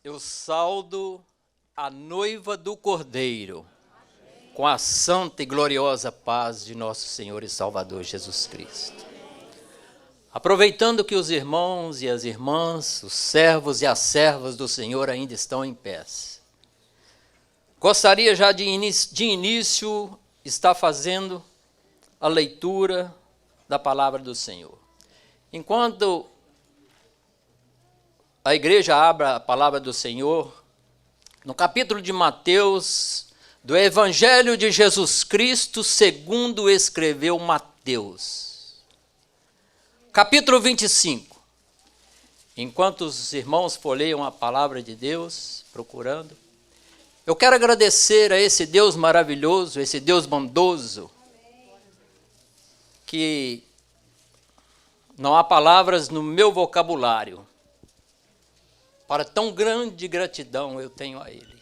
Eu saudo a noiva do Cordeiro, com a santa e gloriosa paz de nosso Senhor e Salvador Jesus Cristo. Aproveitando que os irmãos e as irmãs, os servos e as servas do Senhor ainda estão em pé, gostaria já de início estar fazendo a leitura da palavra do Senhor. Enquanto a igreja abre a palavra do Senhor, no capítulo de Mateus, do Evangelho de Jesus Cristo, segundo escreveu Mateus. Capítulo 25. Enquanto os irmãos folheiam a palavra de Deus, procurando, eu quero agradecer a esse Deus maravilhoso, esse Deus bondoso, que não há palavras no meu vocabulário para tão grande gratidão eu tenho a Ele.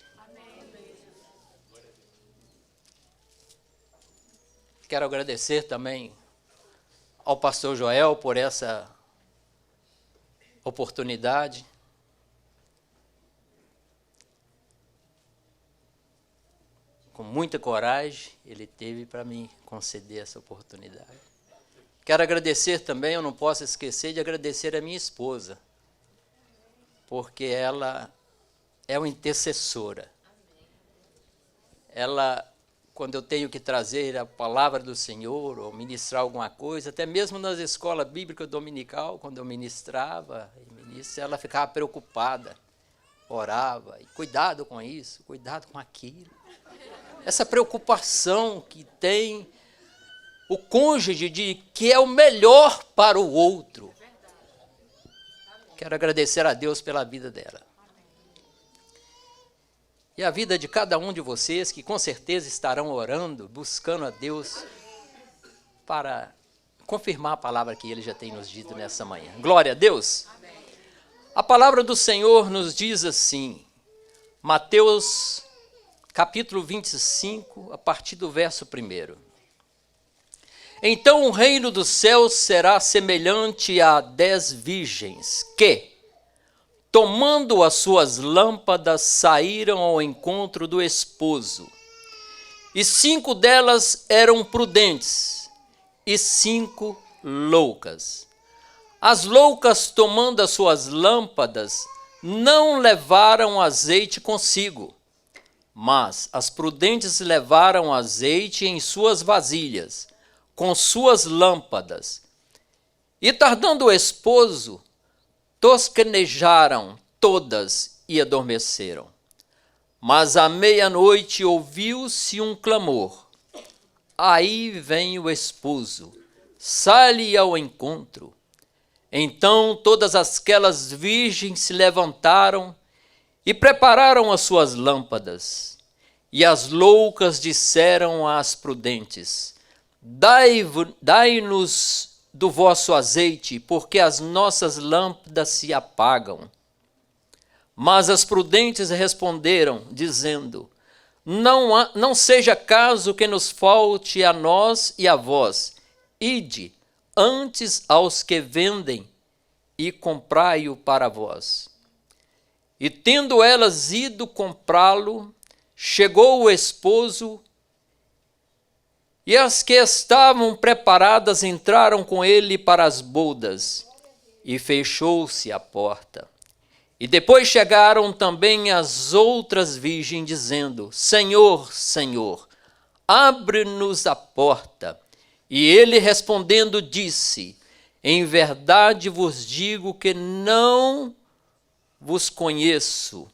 Quero agradecer também ao pastor Joel por essa oportunidade. Com muita coragem, ele teve para me conceder essa oportunidade. Quero agradecer também, eu não posso esquecer de agradecer a minha esposa, porque ela é uma intercessora. Ela, quando eu tenho que trazer a palavra do Senhor ou ministrar alguma coisa, até mesmo nas escolas bíblicas dominical, quando eu ministrava, ela ficava preocupada, orava, e cuidado com isso, cuidado com aquilo. Essa preocupação que tem o cônjuge de que é o melhor para o outro. Quero agradecer a Deus pela vida dela. E a vida de cada um de vocês, que com certeza estarão orando, buscando a Deus para confirmar a palavra que Ele já tem nos dito nessa manhã. Glória a Deus! A palavra do Senhor nos diz assim, Mateus capítulo 25, a partir do verso 1. Então o reino dos céus será semelhante a 10 virgens que, tomando as suas lâmpadas, saíram ao encontro do esposo. E 5 delas eram prudentes e 5 loucas. As loucas, tomando as suas lâmpadas, não levaram azeite consigo, mas as prudentes levaram azeite em suas vasilhas, com suas lâmpadas. E tardando o esposo, tosquenejaram todas e adormeceram. Mas à meia-noite ouviu-se um clamor. Aí vem o esposo, sai-lhe ao encontro. Então todas aquelas virgens se levantaram e prepararam as suas lâmpadas. E as loucas disseram às prudentes: Dai-nos do vosso azeite, porque as nossas lâmpadas se apagam. Mas as prudentes responderam, dizendo: Não seja caso que nos falte a nós e a vós. Ide antes aos que vendem e comprai-o para vós. E tendo elas ido comprá-lo, chegou o esposo, e as que estavam preparadas entraram com ele para as bodas, e fechou-se a porta. E depois chegaram também as outras virgens, dizendo: Senhor, Senhor, abre-nos a porta. E ele respondendo disse: Em verdade vos digo que não vos conheço.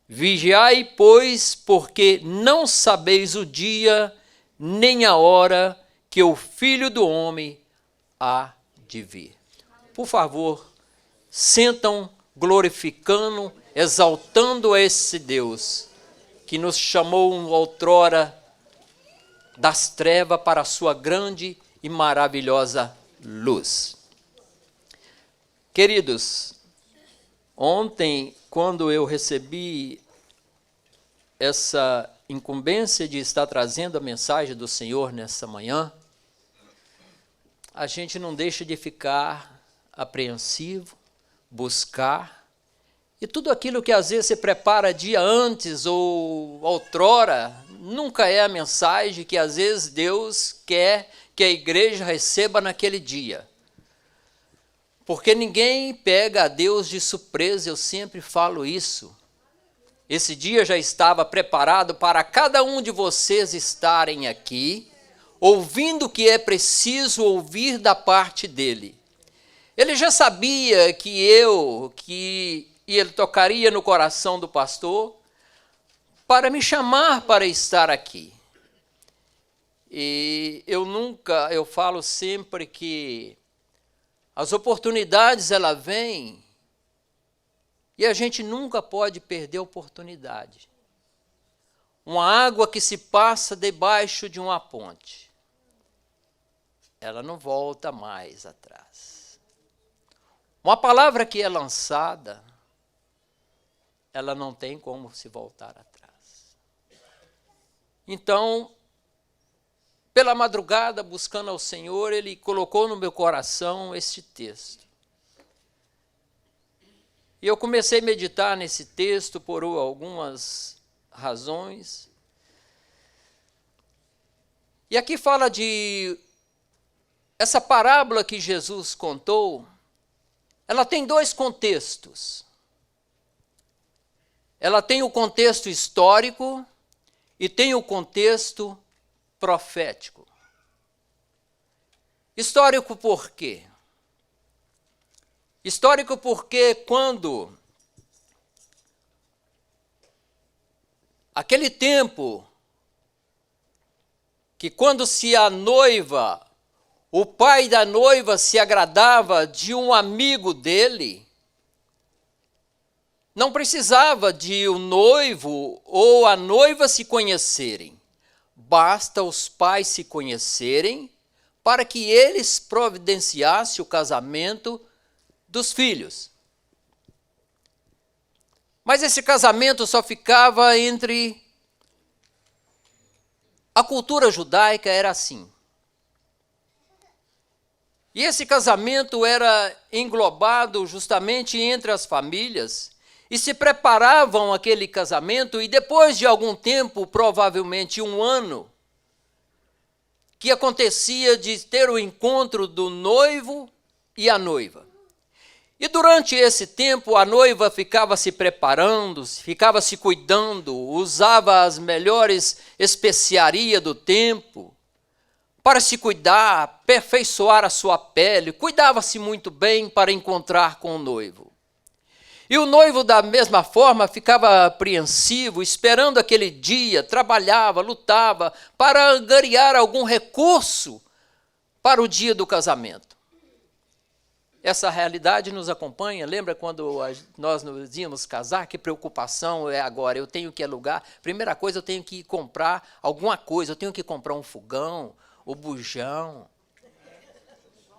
Vigiai, pois, porque não sabeis o dia nem a hora que o Filho do Homem há de vir. Por favor, sentam glorificando, exaltando a esse Deus que nos chamou outrora das trevas para a sua grande e maravilhosa luz. Queridos, ontem, quando eu recebi essa incumbência de estar trazendo a mensagem do Senhor nessa manhã, a gente não deixa de ficar apreensivo, buscar E tudo aquilo que às vezes você prepara dia antes ou outrora, nunca é a mensagem que às vezes Deus quer que a igreja receba naquele dia. Porque ninguém pega a Deus de surpresa, eu sempre falo isso. Esse dia já estava preparado para cada um de vocês estarem aqui, ouvindo o que é preciso ouvir da parte dele. Ele já sabia que ele tocaria no coração do pastor para me chamar para estar aqui. E eu falo sempre que as oportunidades, ela vêm e a gente nunca pode perder a oportunidade. Uma água que se passa debaixo de uma ponte, ela não volta mais atrás. Uma palavra que é lançada, ela não tem como se voltar atrás. Então, pela madrugada, buscando ao Senhor, Ele colocou no meu coração este texto. E eu comecei a meditar nesse texto por algumas razões. E aqui fala de essa parábola que Jesus contou, ela tem dois contextos. Ela tem o contexto histórico e tem o contexto profético. Histórico por quê? Histórico porque quando aquele tempo que quando se a noiva, o pai da noiva se agradava de um amigo dele, não precisava de o noivo ou a noiva se conhecerem. Basta os pais se conhecerem para que eles providenciassem o casamento dos filhos. Mas esse casamento só ficava entre... A cultura judaica era assim. E esse casamento era englobado justamente entre as famílias e se preparavam aquele casamento e depois de algum tempo, provavelmente um ano, que acontecia de ter o encontro do noivo e a noiva. E durante esse tempo a noiva ficava se preparando, ficava se cuidando, usava as melhores especiarias do tempo para se cuidar, aperfeiçoar a sua pele, cuidava-se muito bem para encontrar com o noivo. E o noivo, da mesma forma, ficava apreensivo, esperando aquele dia, trabalhava, lutava para angariar algum recurso para o dia do casamento. Essa realidade nos acompanha. Lembra quando nós nos íamos casar? Que preocupação é agora? Eu tenho que alugar. Primeira coisa, eu tenho que comprar alguma coisa. Eu tenho que comprar um fogão, o bujão.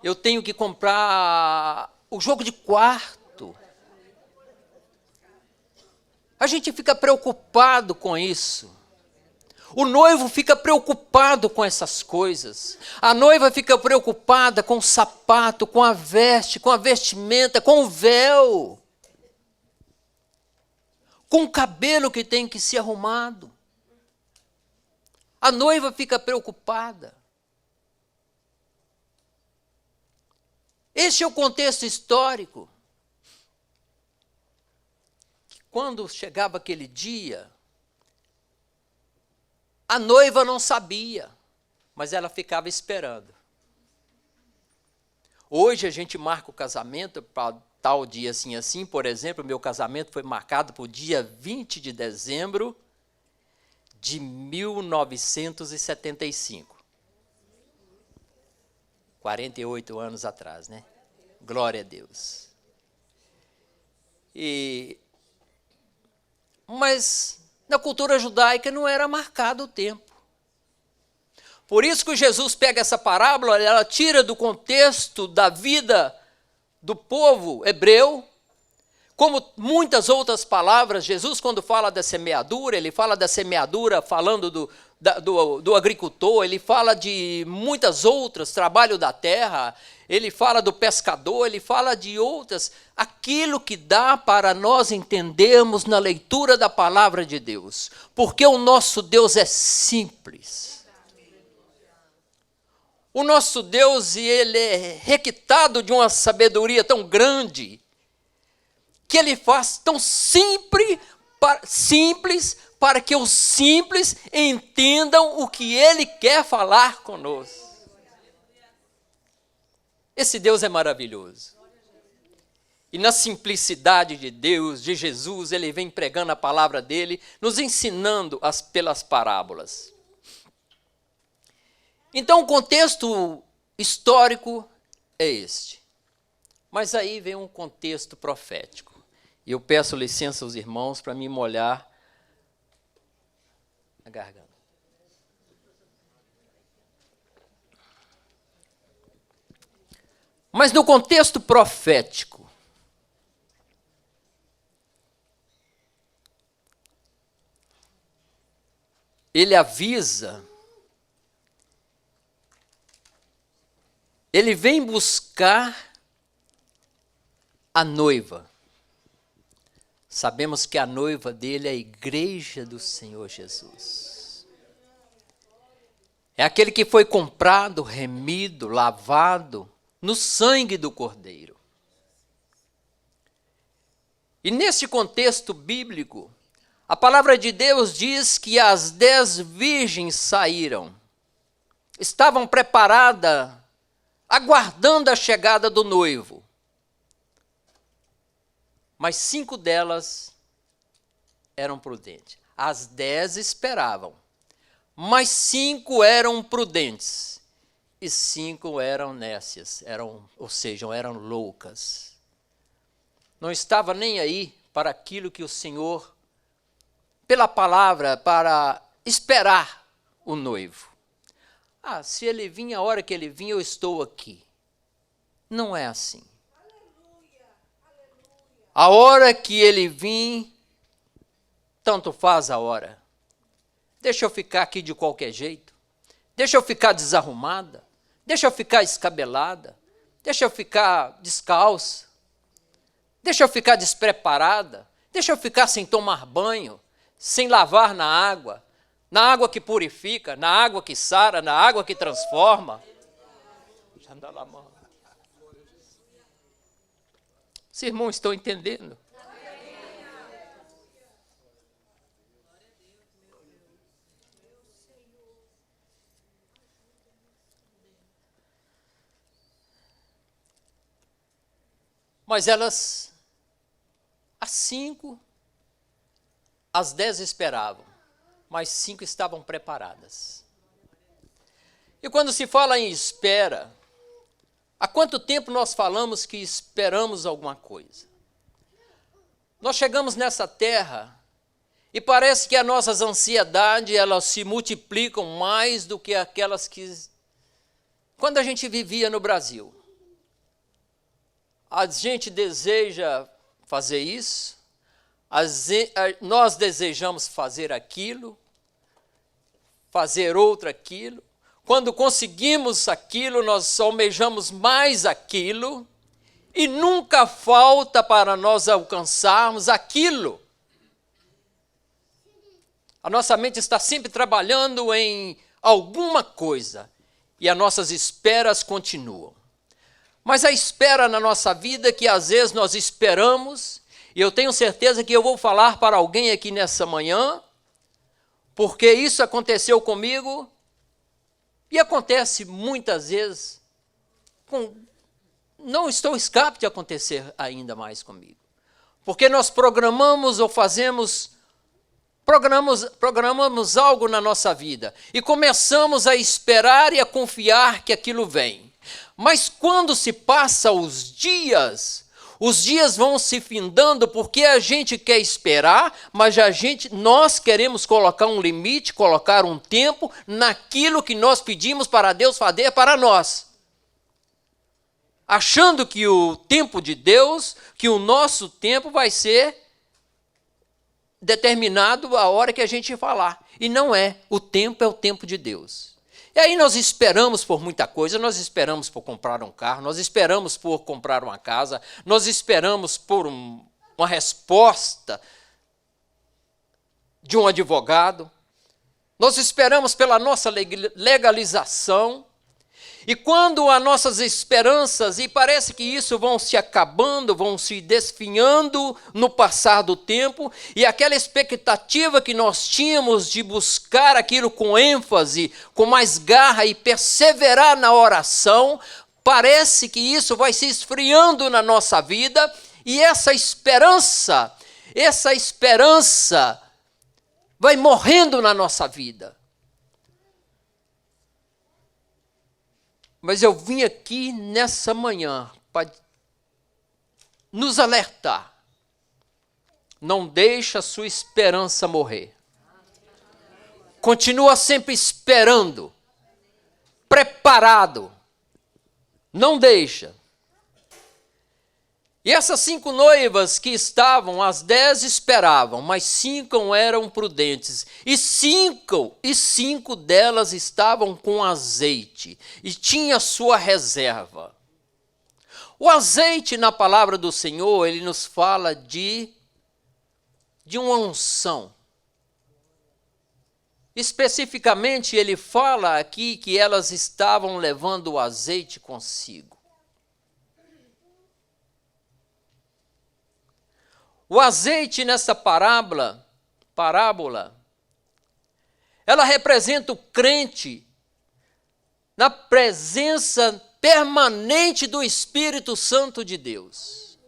Eu tenho que comprar o jogo de quarto. A gente fica preocupado com isso. O noivo fica preocupado com essas coisas. A noiva fica preocupada com o sapato, com a veste, com a vestimenta, com o véu. Com o cabelo que tem que ser arrumado. A noiva fica preocupada. Este é o contexto histórico. Quando chegava aquele dia, a noiva não sabia, mas ela ficava esperando. Hoje a gente marca o casamento para tal dia assim, assim. Por exemplo, meu casamento foi marcado para o dia 20 de dezembro de 1975. 48 anos atrás, né? Glória a Deus. Mas na cultura judaica não era marcado o tempo. Por isso que Jesus pega essa parábola, ela tira do contexto da vida do povo hebreu, como muitas outras palavras. Jesus, quando fala da semeadura, ele fala da semeadura falando do agricultor, ele fala de muitas outras, trabalho da terra, ele fala do pescador, ele fala de outras, aquilo que dá para nós entendermos na leitura da palavra de Deus, porque o nosso Deus é simples. O nosso Deus, ele é requintado de uma sabedoria tão grande, que ele faz tão simples para que os simples entendam o que ele quer falar conosco. Esse Deus é maravilhoso. E na simplicidade de Deus, de Jesus, ele vem pregando a palavra dele, nos ensinando pelas parábolas. Então o contexto histórico é este. Mas aí vem um contexto profético. E eu peço licença aos irmãos para me molhar a garganta. Mas no contexto profético, ele avisa, ele vem buscar a noiva. Sabemos que a noiva dele é a igreja do Senhor Jesus. É aquele que foi comprado, remido, lavado no sangue do Cordeiro. E nesse contexto bíblico, a palavra de Deus diz que as 10 virgens saíram, estavam preparadas, aguardando a chegada do noivo. Mas 5 delas eram prudentes. As 10 esperavam, mas 5 eram prudentes. E 5 eram nécias, ou seja, eram loucas. Não estava nem aí para aquilo que o Senhor, pela palavra, para esperar o noivo. Se ele vinha a hora que ele vinha, eu estou aqui. Não é assim. A hora que ele vir, tanto faz a hora. Deixa eu ficar aqui de qualquer jeito. Deixa eu ficar desarrumada. Deixa eu ficar escabelada. Deixa eu ficar descalça. Deixa eu ficar despreparada. Deixa eu ficar sem tomar banho, sem lavar na água que purifica, na água que sara, na água que transforma. Os irmãos estão entendendo? Mas elas, as 5, as 10 esperavam, mas 5 estavam preparadas. E quando se fala em espera, há quanto tempo nós falamos que esperamos alguma coisa? Nós chegamos nessa terra e parece que as nossas ansiedades, elas se multiplicam mais do que aquelas que... Quando a gente vivia no Brasil, a gente deseja fazer isso, nós desejamos fazer aquilo, fazer outro aquilo. Quando conseguimos aquilo, nós almejamos mais aquilo, e nunca falta para nós alcançarmos aquilo. A nossa mente está sempre trabalhando em alguma coisa, e as nossas esperas continuam. Mas a espera na nossa vida, que às vezes nós esperamos, e eu tenho certeza que eu vou falar para alguém aqui nessa manhã, porque isso aconteceu comigo, e acontece muitas vezes, não estou escape de acontecer ainda mais comigo. Porque nós programamos algo na nossa vida, e começamos a esperar e a confiar que aquilo vem. Mas quando se passa os dias vão se findando, porque a gente quer esperar, mas nós queremos colocar um limite, colocar um tempo naquilo que nós pedimos para Deus fazer para nós. Achando que o tempo de Deus, que o nosso tempo vai ser determinado a hora que a gente falar. E não é. O tempo é o tempo de Deus. E aí nós esperamos por muita coisa, nós esperamos por comprar um carro, nós esperamos por comprar uma casa, nós esperamos por uma resposta de um advogado, nós esperamos pela nossa legalização. E quando as nossas esperanças, e parece que isso vão se acabando, vão se desfinhando no passar do tempo, e aquela expectativa que nós tínhamos de buscar aquilo com ênfase, com mais garra e perseverar na oração, parece que isso vai se esfriando na nossa vida, e essa esperança vai morrendo na nossa vida. Mas eu vim aqui nessa manhã para nos alertar. Não deixa a sua esperança morrer. Continua sempre esperando, preparado. Não deixa. E essas 5 noivas que estavam, as 10 esperavam, mas 5 eram prudentes. E cinco delas estavam com azeite, e tinha sua reserva. O azeite, na palavra do Senhor, ele nos fala de uma unção. Especificamente, ele fala aqui que elas estavam levando o azeite consigo. O azeite nessa parábola, ela representa o crente na presença permanente do Espírito Santo de Deus.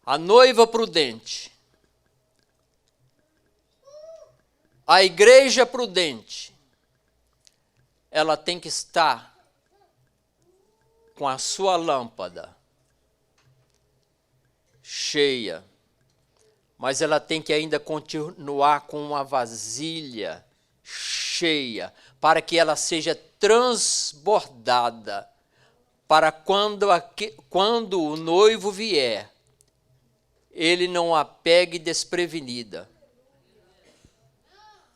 A noiva prudente, a igreja prudente, ela tem que estar com a sua lâmpada cheia, mas ela tem que ainda continuar com uma vasilha cheia, para que ela seja transbordada, para quando o noivo vier, ele não a pegue desprevenida.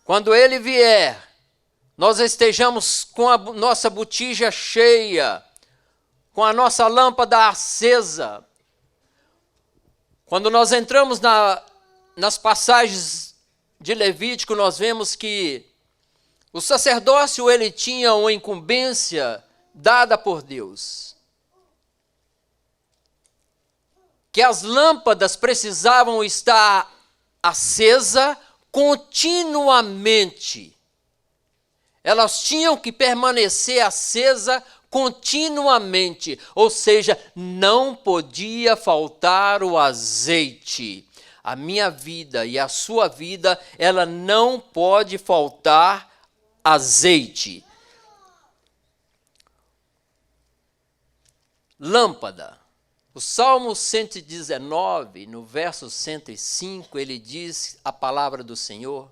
Quando ele vier, nós estejamos com a nossa botija cheia, com a nossa lâmpada acesa. Quando nós entramos nas passagens de Levítico, nós vemos que o sacerdócio ele tinha uma incumbência dada por Deus. Que as lâmpadas precisavam estar acesas continuamente. Elas tinham que permanecer acesas continuamente, ou seja, não podia faltar o azeite. A minha vida e a sua vida, ela não pode faltar azeite. Lâmpada. O Salmo 119, no verso 105, ele diz a palavra do Senhor,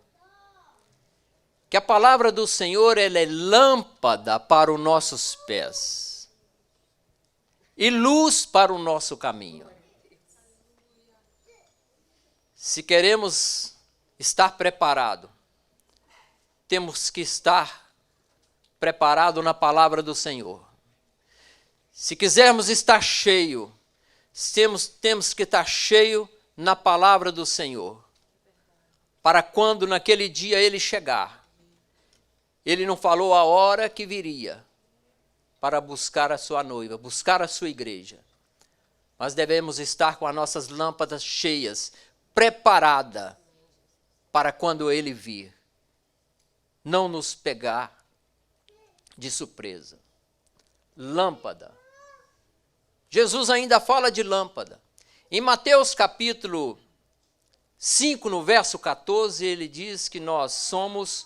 que a palavra do Senhor ela é lâmpada para os nossos pés e luz para o nosso caminho. Se queremos estar preparados, temos que estar preparados na palavra do Senhor. Se quisermos estar cheio, temos que estar cheio na palavra do Senhor, para quando naquele dia ele chegar, ele não falou a hora que viria para buscar a sua noiva, buscar a sua igreja. Mas devemos estar com as nossas lâmpadas cheias, preparada para quando ele vir, não nos pegar de surpresa. Lâmpada. Jesus ainda fala de lâmpada. Em Mateus capítulo 5, no verso 14, ele diz que nós somos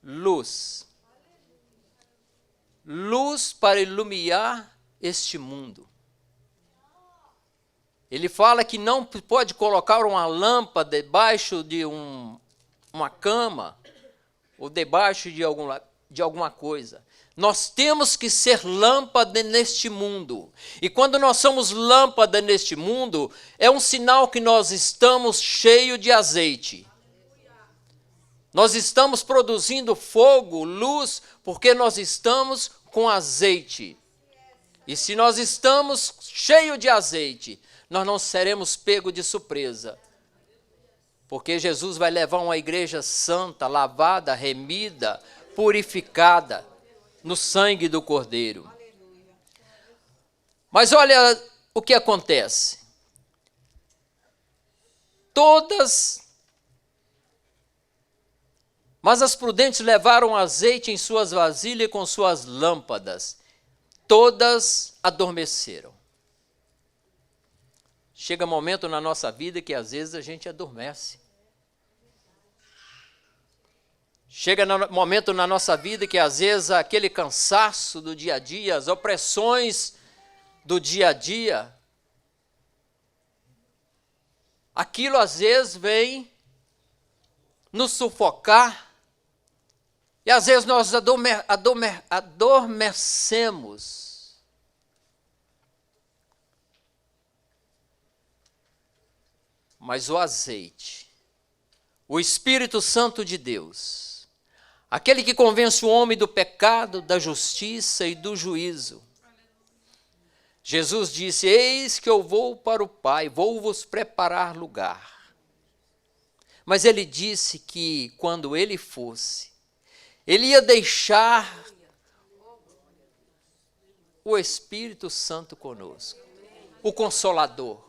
luz. Luz para iluminar este mundo. Ele fala que não pode colocar uma lâmpada debaixo de uma cama ou debaixo de alguma coisa. Nós temos que ser lâmpada neste mundo. E quando nós somos lâmpada neste mundo, é um sinal que nós estamos cheios de azeite. Nós estamos produzindo fogo, luz, porque nós estamos com azeite. E se nós estamos cheios de azeite, nós não seremos pegos de surpresa. Porque Jesus vai levar uma igreja santa, lavada, remida, purificada no sangue do Cordeiro. Mas olha o que acontece. Mas as prudentes levaram azeite em suas vasilhas com suas lâmpadas. Todas adormeceram. Chega momento na nossa vida que às vezes a gente adormece. Chega momento na nossa vida que às vezes aquele cansaço do dia a dia, as opressões do dia a dia, aquilo às vezes vem nos sufocar e às vezes nós adormecemos. Mas o azeite, o Espírito Santo de Deus, aquele que convence o homem do pecado, da justiça e do juízo. Jesus disse: eis que eu vou para o Pai, vou vos preparar lugar. Mas ele disse que quando ele fosse, ele ia deixar o Espírito Santo conosco, o Consolador,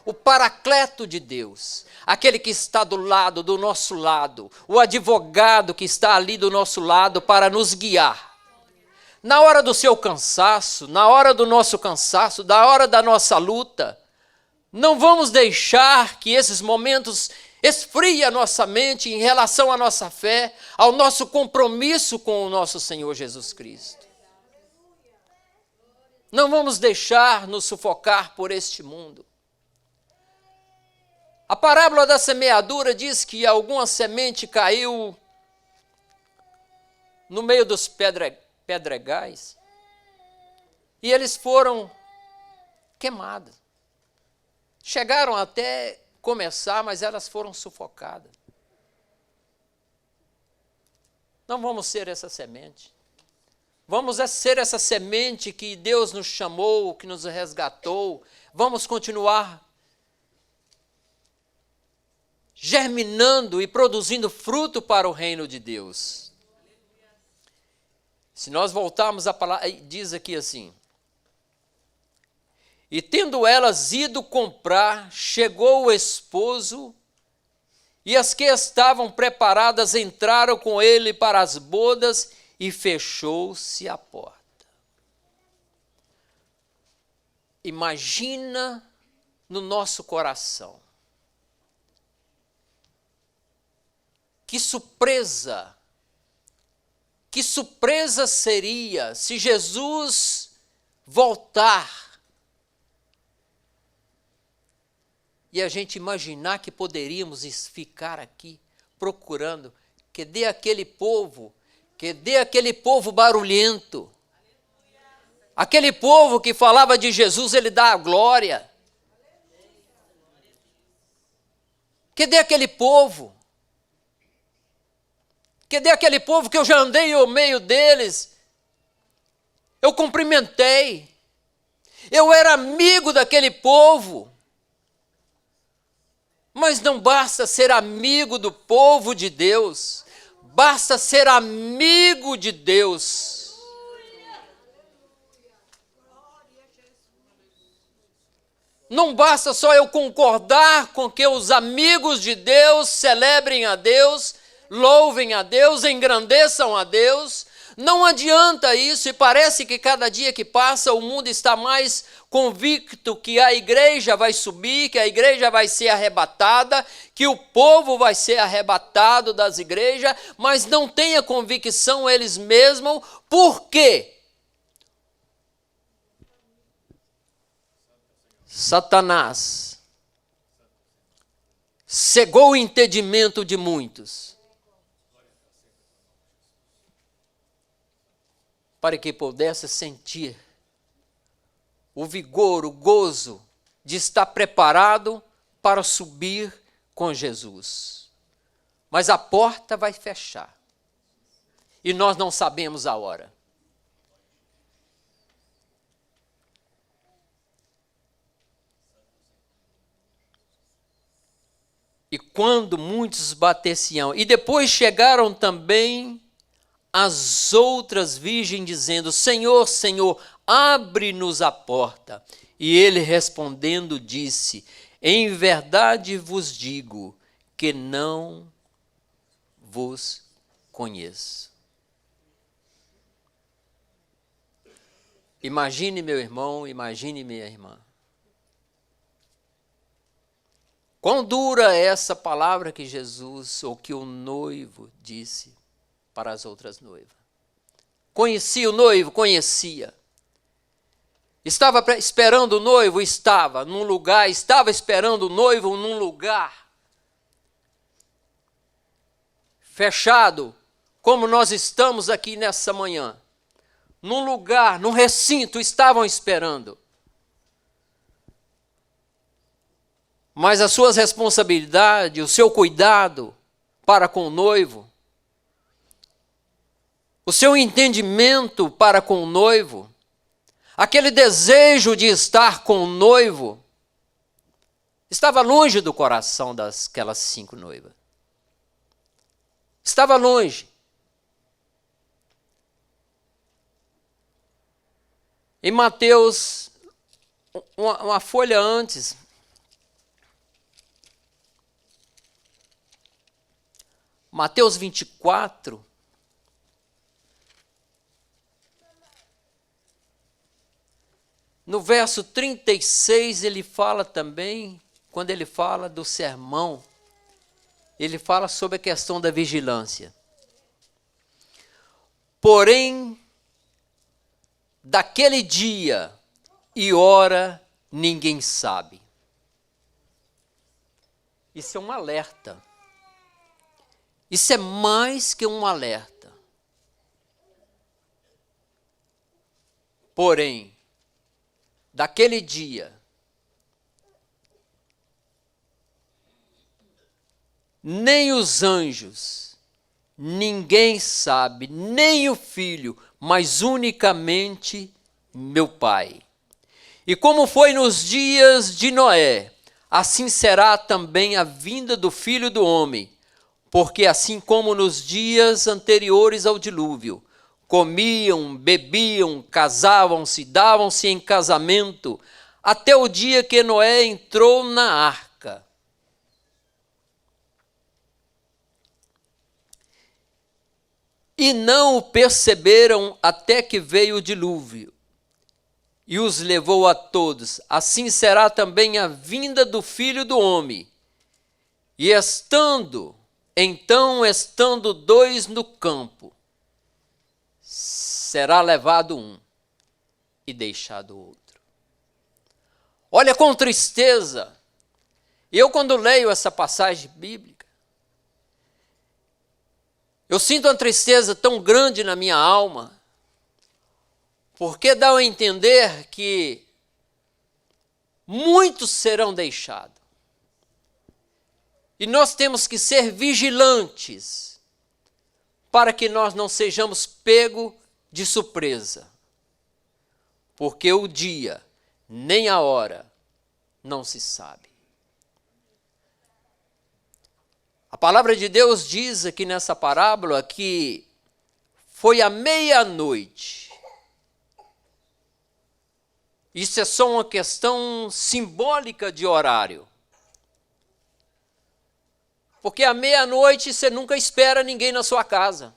o Paracleto de Deus, aquele que está do nosso lado, o advogado que está ali do nosso lado para nos guiar. Na hora do seu cansaço, na hora do nosso cansaço, na hora da nossa luta, não vamos deixar que esses momentos esfriem a nossa mente em relação à nossa fé, ao nosso compromisso com o nosso Senhor Jesus Cristo. Não vamos deixar nos sufocar por este mundo. A parábola da semeadura diz que alguma semente caiu no meio dos pedregais e eles foram queimados. Chegaram até começar, mas elas foram sufocadas. Não vamos ser essa semente. Vamos ser essa semente que Deus nos chamou, que nos resgatou. Vamos continuar germinando e produzindo fruto para o reino de Deus. Se nós voltarmos a palavra, diz aqui assim: e tendo elas ido comprar, chegou o esposo, e as que estavam preparadas entraram com ele para as bodas, e fechou-se a porta. Imagina no nosso coração. Que surpresa seria se Jesus voltar e a gente imaginar que poderíamos ficar aqui procurando, cadê aquele povo barulhento, aquele povo que falava de Jesus, ele dá a glória, cadê aquele povo? Cadê aquele povo que eu já andei no meio deles? Eu cumprimentei. Eu era amigo daquele povo. Mas não basta ser amigo do povo de Deus. Basta ser amigo de Deus. Não basta só eu concordar com que os amigos de Deus celebrem a Deus, louvem a Deus, engrandeçam a Deus. Não adianta isso, e parece que cada dia que passa o mundo está mais convicto que a igreja vai subir, que a igreja vai ser arrebatada, que o povo vai ser arrebatado das igrejas, mas não tem a convicção eles mesmos. Por quê? Satanás cegou o entendimento de muitos. para que pudesse sentir o vigor, o gozo de estar preparado para subir com Jesus. Mas a porta vai fechar. E nós não sabemos a hora. E quando muitos bateciam, e depois chegaram também as outras virgens dizendo: Senhor, Senhor, abre-nos a porta. E ele respondendo disse: em verdade vos digo que não vos conheço. Imagine, meu irmão, imagine, minha irmã. Quão dura é essa palavra que Jesus, ou que o noivo disse para as outras noivas. Conhecia o noivo? Conhecia. Estava esperando o noivo? Estava num lugar, estava esperando o noivo num lugar fechado, como nós estamos aqui nessa manhã. Num lugar, num recinto, estavam esperando. Mas as suas responsabilidades, o seu cuidado para com o noivo, o seu entendimento para com o noivo, aquele desejo de estar com o noivo, estava longe do coração daquelas 5 noivas. Estava longe. Em Mateus, uma folha antes, Mateus 24, no verso 36, ele fala também, quando ele fala do sermão, ele fala sobre a questão da vigilância. Porém, daquele dia e hora ninguém sabe. Isso é um alerta. Isso é mais que um alerta. Porém, daquele dia, nem os anjos, ninguém sabe, nem o Filho, mas unicamente meu Pai. E como foi nos dias de Noé, assim será também a vinda do Filho do Homem. Porque assim como nos dias anteriores ao dilúvio, comiam, bebiam, casavam-se, davam-se em casamento, até o dia que Noé entrou na arca. E não o perceberam até que veio o dilúvio, e os levou a todos. Assim será também a vinda do Filho do Homem. E estando 2 no campo, será levado um e deixado o outro. Olha com tristeza. Eu, quando leio essa passagem bíblica, eu sinto uma tristeza tão grande na minha alma, porque dá a entender que muitos serão deixados. E nós temos que ser vigilantes para que nós não sejamos pegos de surpresa. Porque o dia, nem a hora, não se sabe. A palavra de Deus diz aqui nessa parábola que foi à meia-noite. Isso é só uma questão simbólica de horário. Porque à meia-noite você nunca espera ninguém na sua casa.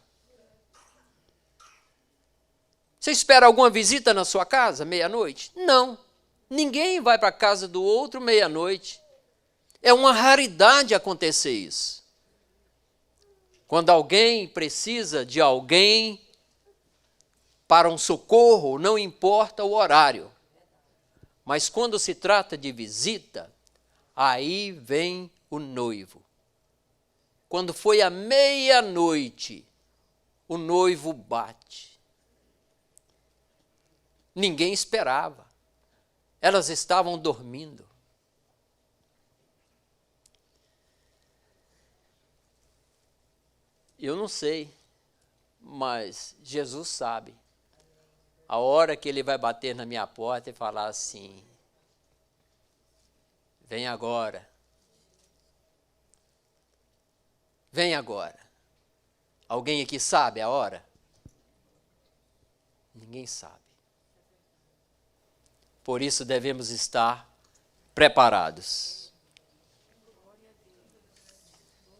Você espera alguma visita na sua casa, meia-noite? Não. Ninguém vai para a casa do outro meia-noite. É uma raridade acontecer isso. Quando alguém precisa de alguém para um socorro, não importa o horário. Mas quando se trata de visita, aí vem o noivo. Quando foi à meia-noite, o noivo bate. Ninguém esperava. Elas estavam dormindo. Eu não sei, mas Jesus sabe. A hora que ele vai bater na minha porta e falar assim: vem agora. Vem agora. Alguém aqui sabe a hora? Ninguém sabe. Por isso devemos estar preparados.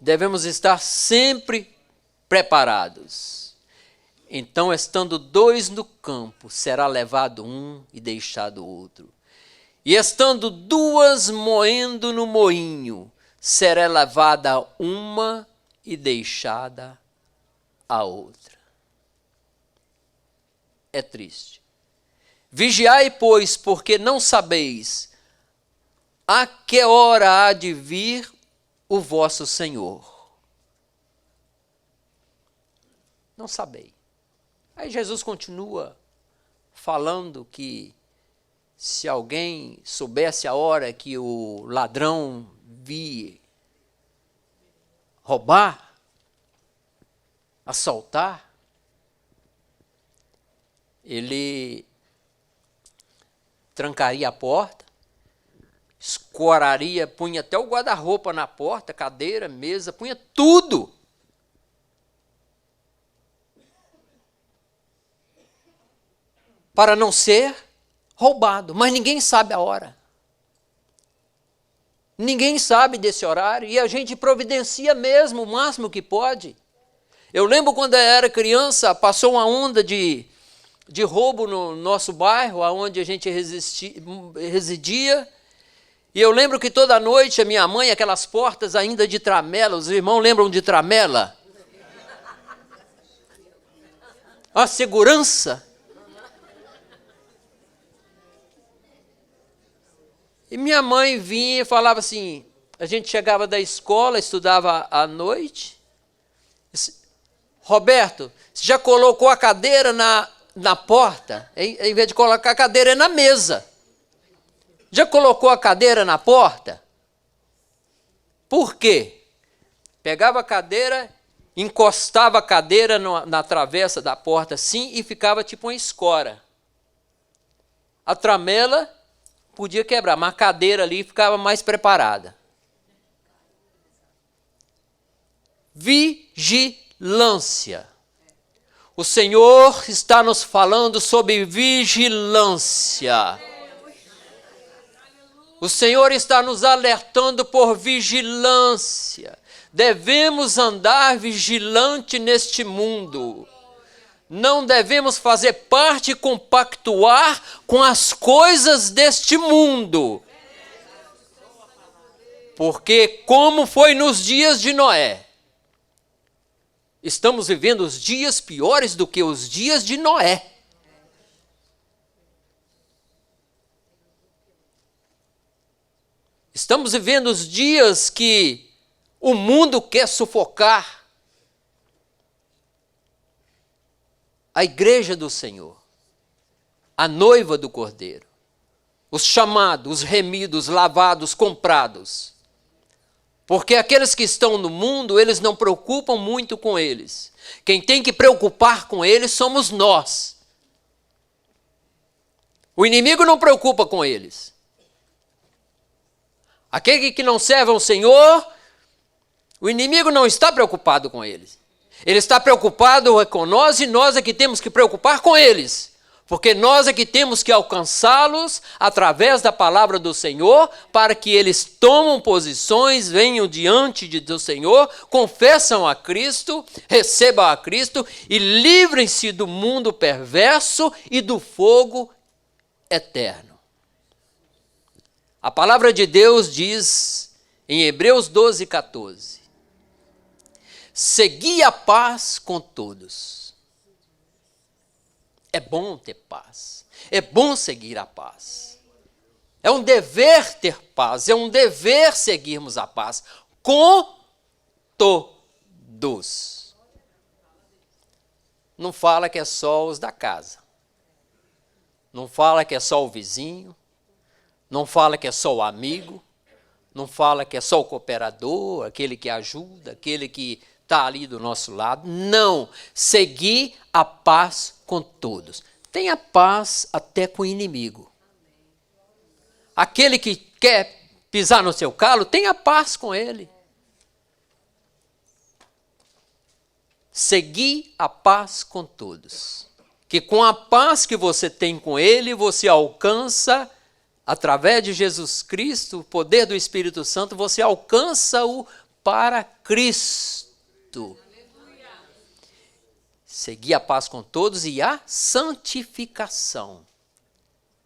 Devemos estar sempre preparados. Então, estando dois no campo, será levado um e deixado o outro. E estando duas moendo no moinho, será levada uma e deixada a outra. É triste. Vigiai, pois, porque não sabeis a que hora há de vir o vosso Senhor. Não sabeis. Aí Jesus continua falando que se alguém soubesse a hora que o ladrão vir roubar, assaltar, ele trancaria a porta, escoraria, punha até o guarda-roupa na porta, cadeira, mesa, punha tudo. Para não ser roubado, mas ninguém sabe a hora. Ninguém sabe desse horário e a gente providencia mesmo o máximo que pode. Eu lembro quando eu era criança, passou uma onda de roubo no nosso bairro, onde a gente residia. E eu lembro que toda noite a minha mãe, aquelas portas ainda de tramela, os irmãos lembram de tramela? A segurança. E minha mãe vinha e falava assim, a gente chegava da escola, estudava à noite. Roberto, você já colocou a cadeira na porta? Em vez de colocar a cadeira, é na mesa. Já colocou a cadeira na porta? Por quê? Pegava a cadeira, encostava a cadeira na travessa da porta assim e ficava tipo uma escora. A tramela podia quebrar, mas a cadeira ali ficava mais preparada. Vigilância. O Senhor está nos falando sobre vigilância. O Senhor está nos alertando por vigilância. Devemos andar vigilante neste mundo. Não devemos fazer parte e compactuar com as coisas deste mundo. Porque, como foi nos dias de Noé, estamos vivendo os dias piores do que os dias de Noé. Estamos vivendo os dias que o mundo quer sufocar a igreja do Senhor, a noiva do Cordeiro, os chamados, os remidos, lavados, comprados. Porque aqueles que estão no mundo, eles não preocupam muito com eles. Quem tem que preocupar com eles somos nós. O inimigo não preocupa com eles. Aquele que não serve ao Senhor, o inimigo não está preocupado com eles. Ele está preocupado com nós e nós é que temos que preocupar com eles. Porque nós é que temos que alcançá-los através da palavra do Senhor, para que eles tomem posições, venham diante do Senhor, confessam a Cristo, recebam a Cristo e livrem-se do mundo perverso e do fogo eterno. A palavra de Deus diz em Hebreus 12:14, segui a paz com todos. É bom ter paz. É bom seguir a paz. É um dever ter paz. É um dever seguirmos a paz com todos. Não fala que é só os da casa. Não fala que é só o vizinho, não fala que é só o amigo, não fala que é só o cooperador, aquele que ajuda, aquele que está ali do nosso lado. Não, seguir a paz com todos. Tenha paz até com o inimigo. Aquele que quer pisar no seu calo, tenha paz com ele. Seguir a paz com todos. Que com a paz que você tem com ele, você alcança, através de Jesus Cristo, o poder do Espírito Santo, você alcança-o para Cristo. Seguir a paz com todos e a santificação,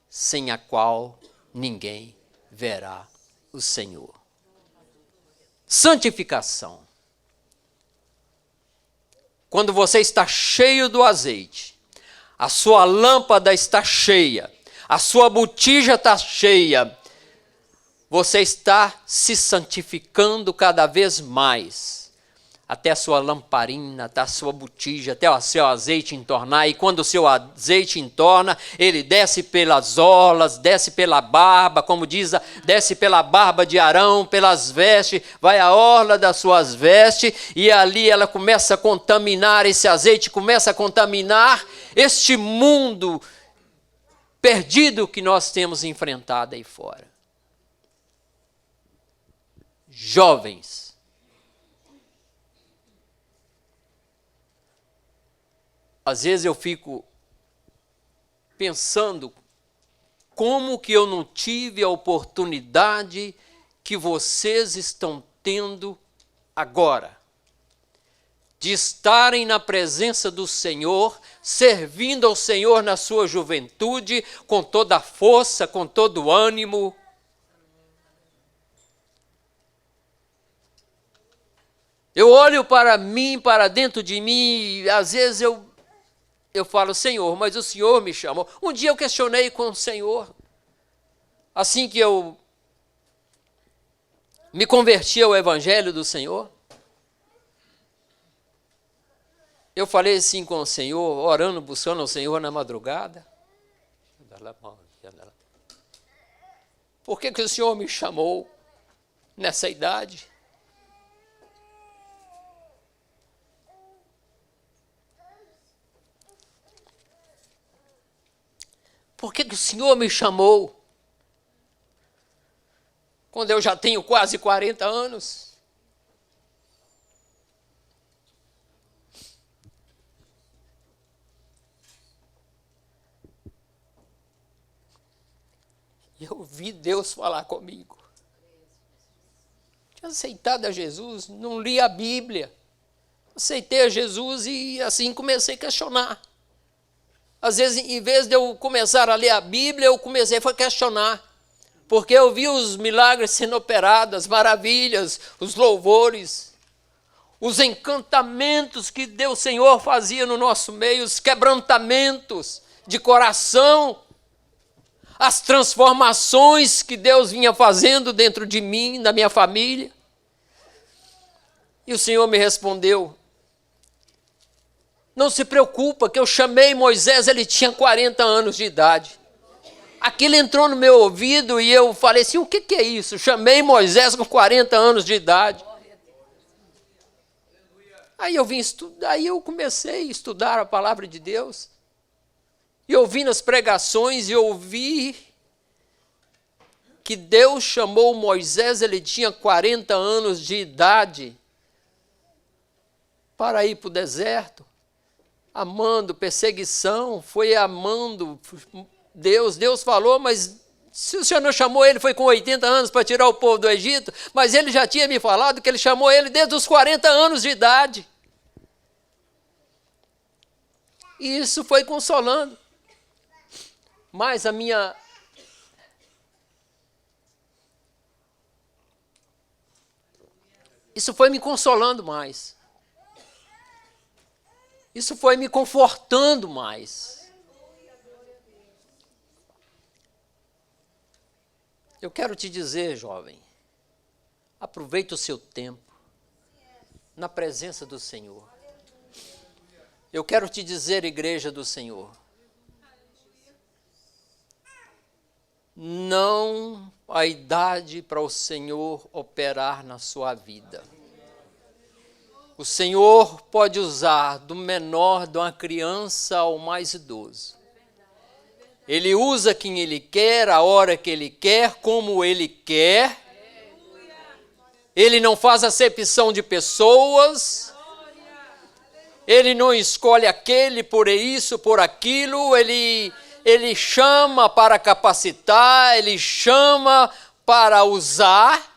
sem a qual ninguém verá o Senhor. Santificação. Quando você está cheio do azeite, a sua lâmpada está cheia, a sua botija está cheia, você está se santificando cada vez mais, até a sua lamparina, até a sua botija, até o seu azeite entornar. E quando o seu azeite entorna, ele desce pelas orlas, desce pela barba, como diz, desce pela barba de Arão, pelas vestes, vai à orla das suas vestes, e ali ela começa a contaminar, esse azeite começa a contaminar este mundo perdido que nós temos enfrentado aí fora. Jovens, às vezes eu fico pensando como que eu não tive a oportunidade que vocês estão tendo agora, de estarem na presença do Senhor, servindo ao Senhor na sua juventude, com toda a força, com todo o ânimo. Eu olho para mim, para dentro de mim, e às vezes eu falo, Senhor, mas o Senhor me chamou. Um dia eu questionei com o Senhor, assim que eu me converti ao Evangelho do Senhor. Eu falei assim com o Senhor, orando, buscando o Senhor na madrugada. Por que o Senhor me chamou nessa idade? Por que o Senhor me chamou quando eu já tenho quase 40 anos? Eu ouvi Deus falar comigo. Tinha aceitado a Jesus, não li a Bíblia. Aceitei a Jesus e assim comecei a questionar. Às vezes, em vez de eu começar a ler a Bíblia, eu comecei a questionar. Porque eu vi os milagres sendo operados, as maravilhas, os louvores, os encantamentos que Deus Senhor fazia no nosso meio, os quebrantamentos de coração, as transformações que Deus vinha fazendo dentro de mim, da minha família. E o Senhor me respondeu, não se preocupa que eu chamei Moisés, ele tinha 40 anos de idade. Aquilo entrou no meu ouvido e eu falei assim, o que é isso? Chamei Moisés com 40 anos de idade. Aí eu vim estudar, aí eu comecei a estudar a palavra de Deus. E ouvi nas pregações e ouvi que Deus chamou Moisés, ele tinha 40 anos de idade, para ir para o deserto, amando perseguição, foi amando Deus. Deus falou, mas se o Senhor não chamou ele, foi com 80 anos para tirar o povo do Egito, mas ele já tinha me falado que ele chamou ele desde os 40 anos de idade. E isso foi consolando. Mas isso foi me consolando mais. Isso foi me confortando mais. Eu quero te dizer, jovem, aproveite o seu tempo na presença do Senhor. Eu quero te dizer, igreja do Senhor, não há idade para o Senhor operar na sua vida. O Senhor pode usar do menor, de uma criança ao mais idoso. Ele usa quem Ele quer, a hora que Ele quer, como Ele quer. Ele não faz acepção de pessoas. Ele não escolhe aquele por isso, por aquilo. Ele chama para capacitar, Ele chama para usar.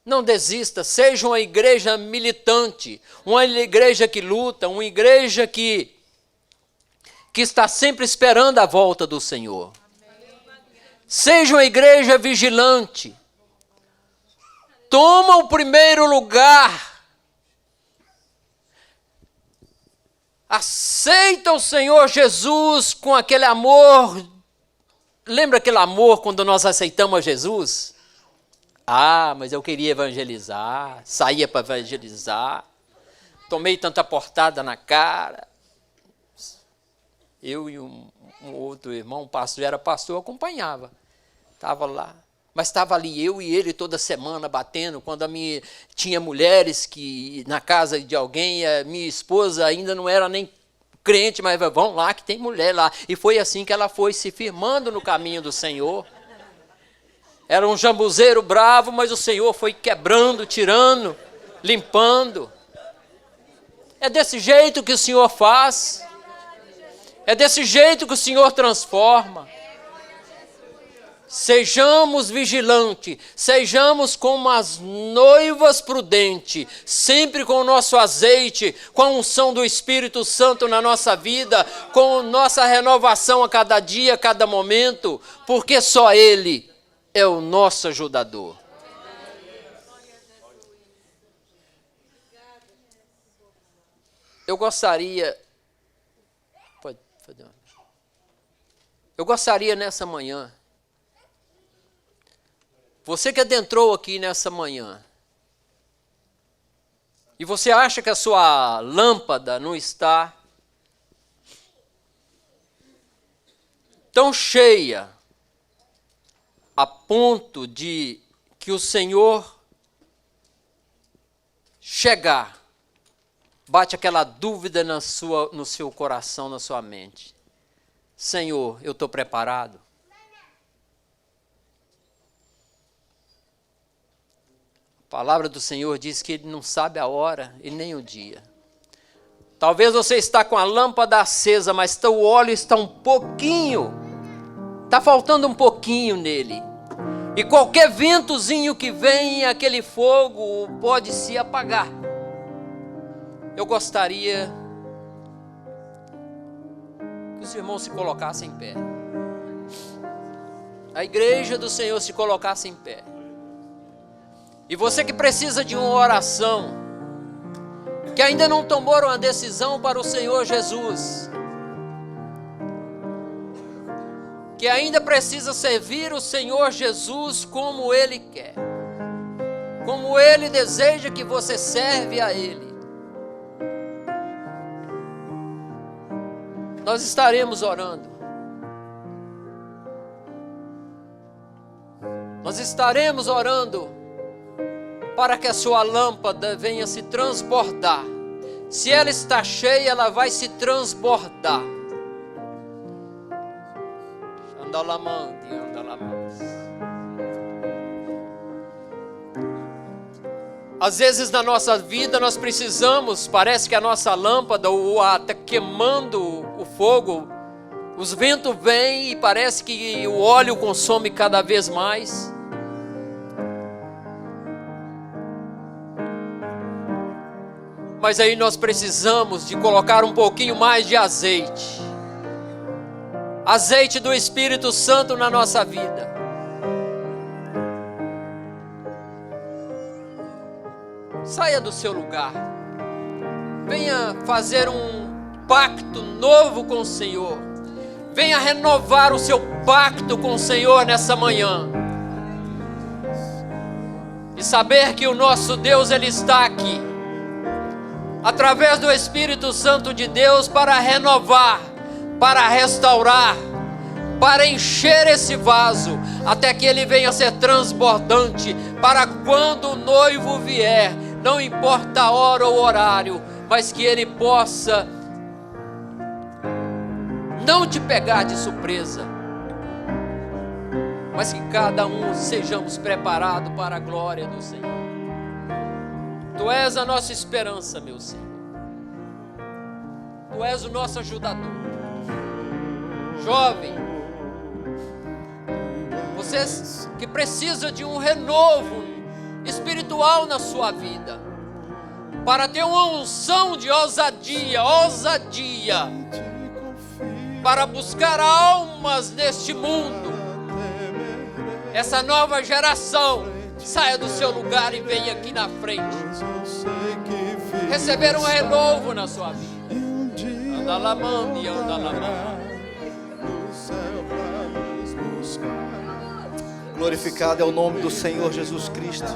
Não desista, seja uma igreja militante, uma igreja que luta, uma igreja que está sempre esperando a volta do Senhor. Seja uma igreja vigilante. Toma o primeiro lugar. Aceita o Senhor Jesus com aquele amor. Lembra aquele amor quando nós aceitamos a Jesus? Ah, mas eu queria evangelizar, saía para evangelizar, tomei tanta portada na cara. Eu e um outro irmão, um pastor, era pastor, eu acompanhava, estava lá. Mas estava ali eu e ele toda semana batendo, quando tinha mulheres que na casa de alguém, a minha esposa ainda não era nem crente, mas vão lá que tem mulher lá. E foi assim que ela foi se firmando no caminho do Senhor. Era um jambuzeiro bravo, mas o Senhor foi quebrando, tirando, limpando. É desse jeito que o Senhor faz. É desse jeito que o Senhor transforma. Sejamos vigilantes, sejamos como as noivas prudentes, sempre com o nosso azeite, com a unção do Espírito Santo na nossa vida, com nossa renovação a cada dia, a cada momento, porque só Ele é o nosso ajudador. Eu gostaria nessa manhã, você que adentrou aqui nessa manhã, e você acha que a sua lâmpada não está tão cheia, a ponto de que o Senhor chegar, bate aquela dúvida no seu coração, na sua mente. Senhor, eu estou preparado? A palavra do Senhor diz que Ele não sabe a hora e nem o dia. Talvez você está com a lâmpada acesa, mas o óleo está um pouquinho, está faltando um pouquinho nele. E qualquer ventozinho que vem, aquele fogo pode se apagar. Eu gostaria que os irmãos se colocassem em pé. A igreja do Senhor se colocasse em pé. E você que precisa de uma oração, que ainda não tomou uma decisão para o Senhor Jesus, que ainda precisa servir o Senhor Jesus como Ele quer, como Ele deseja que você serve a Ele. Nós estaremos orando. Nós estaremos orando para que a sua lâmpada venha se transbordar. Se ela está cheia, ela vai se transbordar. Às vezes na nossa vida nós precisamos, parece que a nossa lâmpada está queimando o fogo, os ventos vêm e parece que o óleo consome cada vez mais. Mas aí nós precisamos de colocar um pouquinho mais de azeite. Azeite do Espírito Santo na nossa vida. Saia do seu lugar. Venha fazer um pacto novo com o Senhor. Venha renovar o seu pacto com o Senhor nessa manhã. E saber que o nosso Deus, Ele está aqui. Através do Espírito Santo de Deus para renovar, para restaurar, para encher esse vaso, até que ele venha a ser transbordante, para quando o noivo vier, não importa a hora ou horário, mas que ele possa não te pegar de surpresa, mas que cada um sejamos preparados para a glória do Senhor. Tu és a nossa esperança, meu Senhor. Tu és o nosso ajudador. Jovem, você que precisa de um renovo espiritual na sua vida, para ter uma unção de ousadia, para buscar almas neste mundo. Essa nova geração, saia do seu lugar e venha aqui na frente, receber um renovo na sua vida. Anda lamando e anda lamando. Glorificado é o nome do Senhor Jesus Cristo.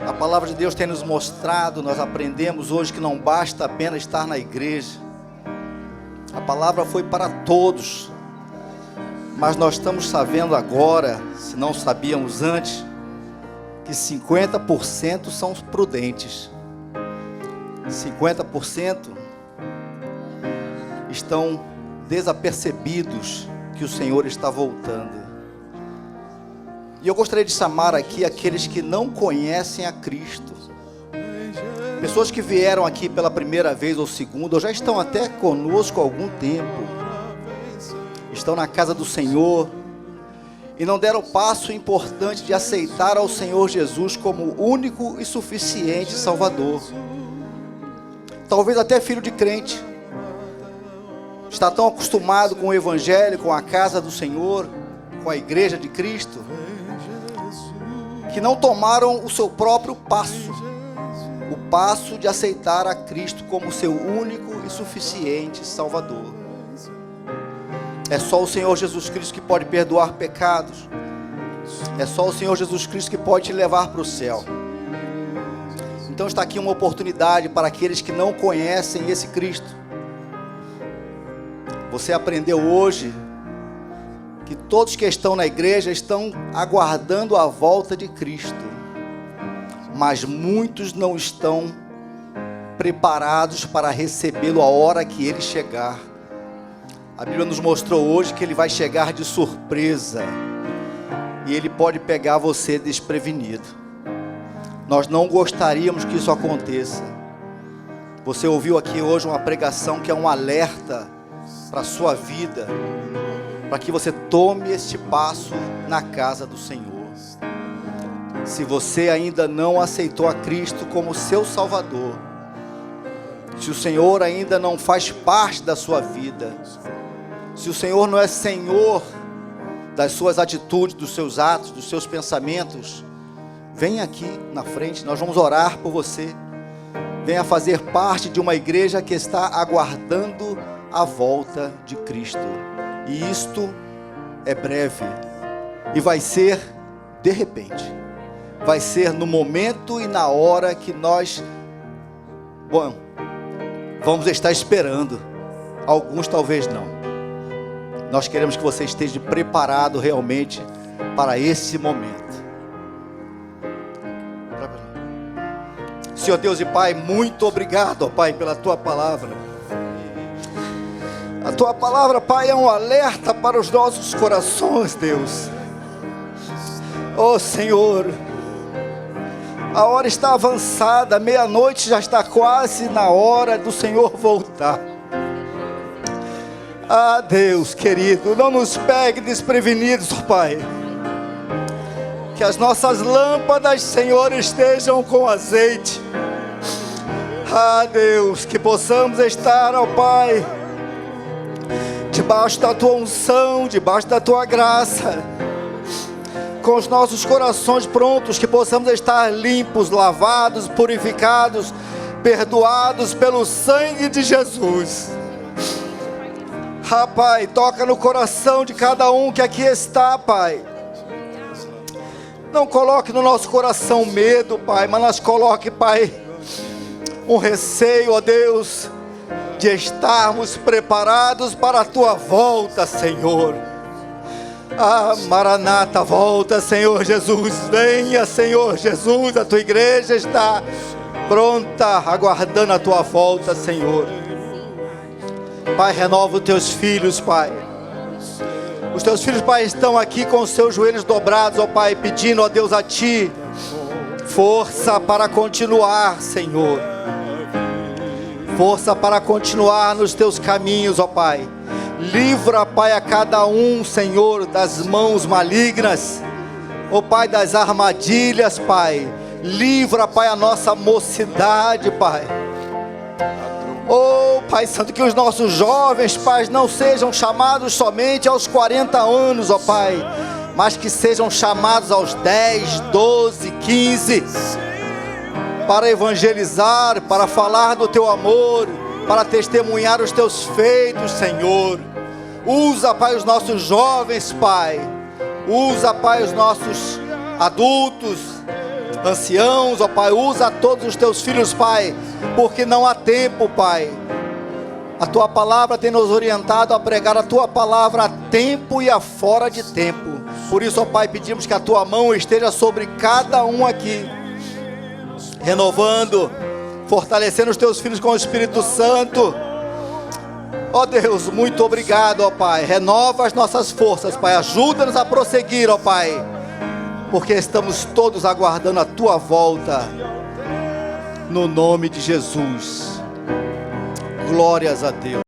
A palavra de Deus tem nos mostrado, nós aprendemos hoje que não basta apenas estar na igreja. A palavra foi para todos, mas nós estamos sabendo agora, se não sabíamos antes, que 50% são prudentes. 50% estão desapercebidos que o Senhor está voltando. E eu gostaria de chamar aqui aqueles que não conhecem a Cristo. Pessoas que vieram aqui pela primeira vez ou segunda, ou já estão até conosco há algum tempo. Estão na casa do Senhor e não deram o passo importante de aceitar ao Senhor Jesus como único e suficiente Salvador. Talvez até filho de crente. Está tão acostumado com o Evangelho, com a casa do Senhor, com a igreja de Cristo, que não tomaram o seu próprio passo, o passo de aceitar a Cristo como seu único e suficiente Salvador. É só o Senhor Jesus Cristo que pode perdoar pecados, é só o Senhor Jesus Cristo que pode te levar para o céu. Então está aqui uma oportunidade para aqueles que não conhecem esse Cristo. Você aprendeu hoje que todos que estão na igreja estão aguardando a volta de Cristo, mas muitos não estão preparados para recebê-lo a hora que ele chegar. A Bíblia nos mostrou hoje que ele vai chegar de surpresa e ele pode pegar você desprevenido. Nós não gostaríamos que isso aconteça. Você ouviu aqui hoje uma pregação que é um alerta para a sua vida, para que você tome este passo na casa do Senhor. Se você ainda não aceitou a Cristo como seu Salvador, se o Senhor ainda não faz parte da sua vida, se o Senhor não é Senhor das suas atitudes, dos seus atos, dos seus pensamentos, venha aqui na frente, nós vamos orar por você. Venha fazer parte de uma igreja que está aguardando a volta de Cristo. E isto é breve e vai ser de repente, vai ser no momento e na hora que nós vamos estar esperando. Alguns talvez não. Nós queremos que você esteja preparado realmente para esse momento. Senhor Deus e Pai, muito obrigado, ó Pai, pela Tua palavra. A Tua palavra, Pai, é um alerta para os nossos corações, Deus. Ó Senhor, a hora está avançada, meia-noite já está quase na hora do Senhor voltar. Ah, Deus querido, não nos pegue desprevenidos, ó Pai. Que as nossas lâmpadas, Senhor, estejam com azeite. Ah, Deus, que possamos estar, ó Pai, debaixo da Tua unção, debaixo da Tua graça, com os nossos corações prontos, que possamos estar limpos, lavados, purificados, perdoados pelo sangue de Jesus. Ah, Pai, toca no coração de cada um que aqui está, Pai. Não coloque no nosso coração medo, Pai, mas nós coloque, Pai, um receio, ó Deus, de estarmos preparados para a tua volta, Senhor. Ah, Maranata, volta, Senhor Jesus. Venha, Senhor Jesus. A tua igreja está pronta, aguardando a tua volta, Senhor. Pai, renova os teus filhos, Pai. Os teus filhos, Pai, estão aqui com os seus joelhos dobrados, ó Pai, pedindo, ó Deus, a Ti força para continuar, Senhor. Força para continuar nos teus caminhos, ó Pai. Livra, Pai, a cada um, Senhor, das mãos malignas, ó Pai, das armadilhas, Pai. Livra, Pai, a nossa mocidade, Pai. Oh, Pai Santo, que os nossos jovens, Pai, não sejam chamados somente aos 40 anos, ó Pai, mas que sejam chamados aos 10, 12, 15, para evangelizar, para falar do Teu amor, para testemunhar os Teus feitos, Senhor. Usa, Pai, os nossos jovens, Pai. Usa, Pai, os nossos adultos, anciãos, ó Pai. Usa todos os Teus filhos, Pai, porque não há tempo, Pai. A Tua palavra tem nos orientado a pregar a Tua palavra a tempo e a fora de tempo. Por isso, ó Pai, pedimos que a Tua mão esteja sobre cada um aqui, renovando, fortalecendo os Teus filhos com o Espírito Santo. Ó Deus, muito obrigado, ó Pai. Renova as nossas forças, Pai. Ajuda-nos a prosseguir, ó Pai, porque estamos todos aguardando a Tua volta, no nome de Jesus. Glórias a Deus.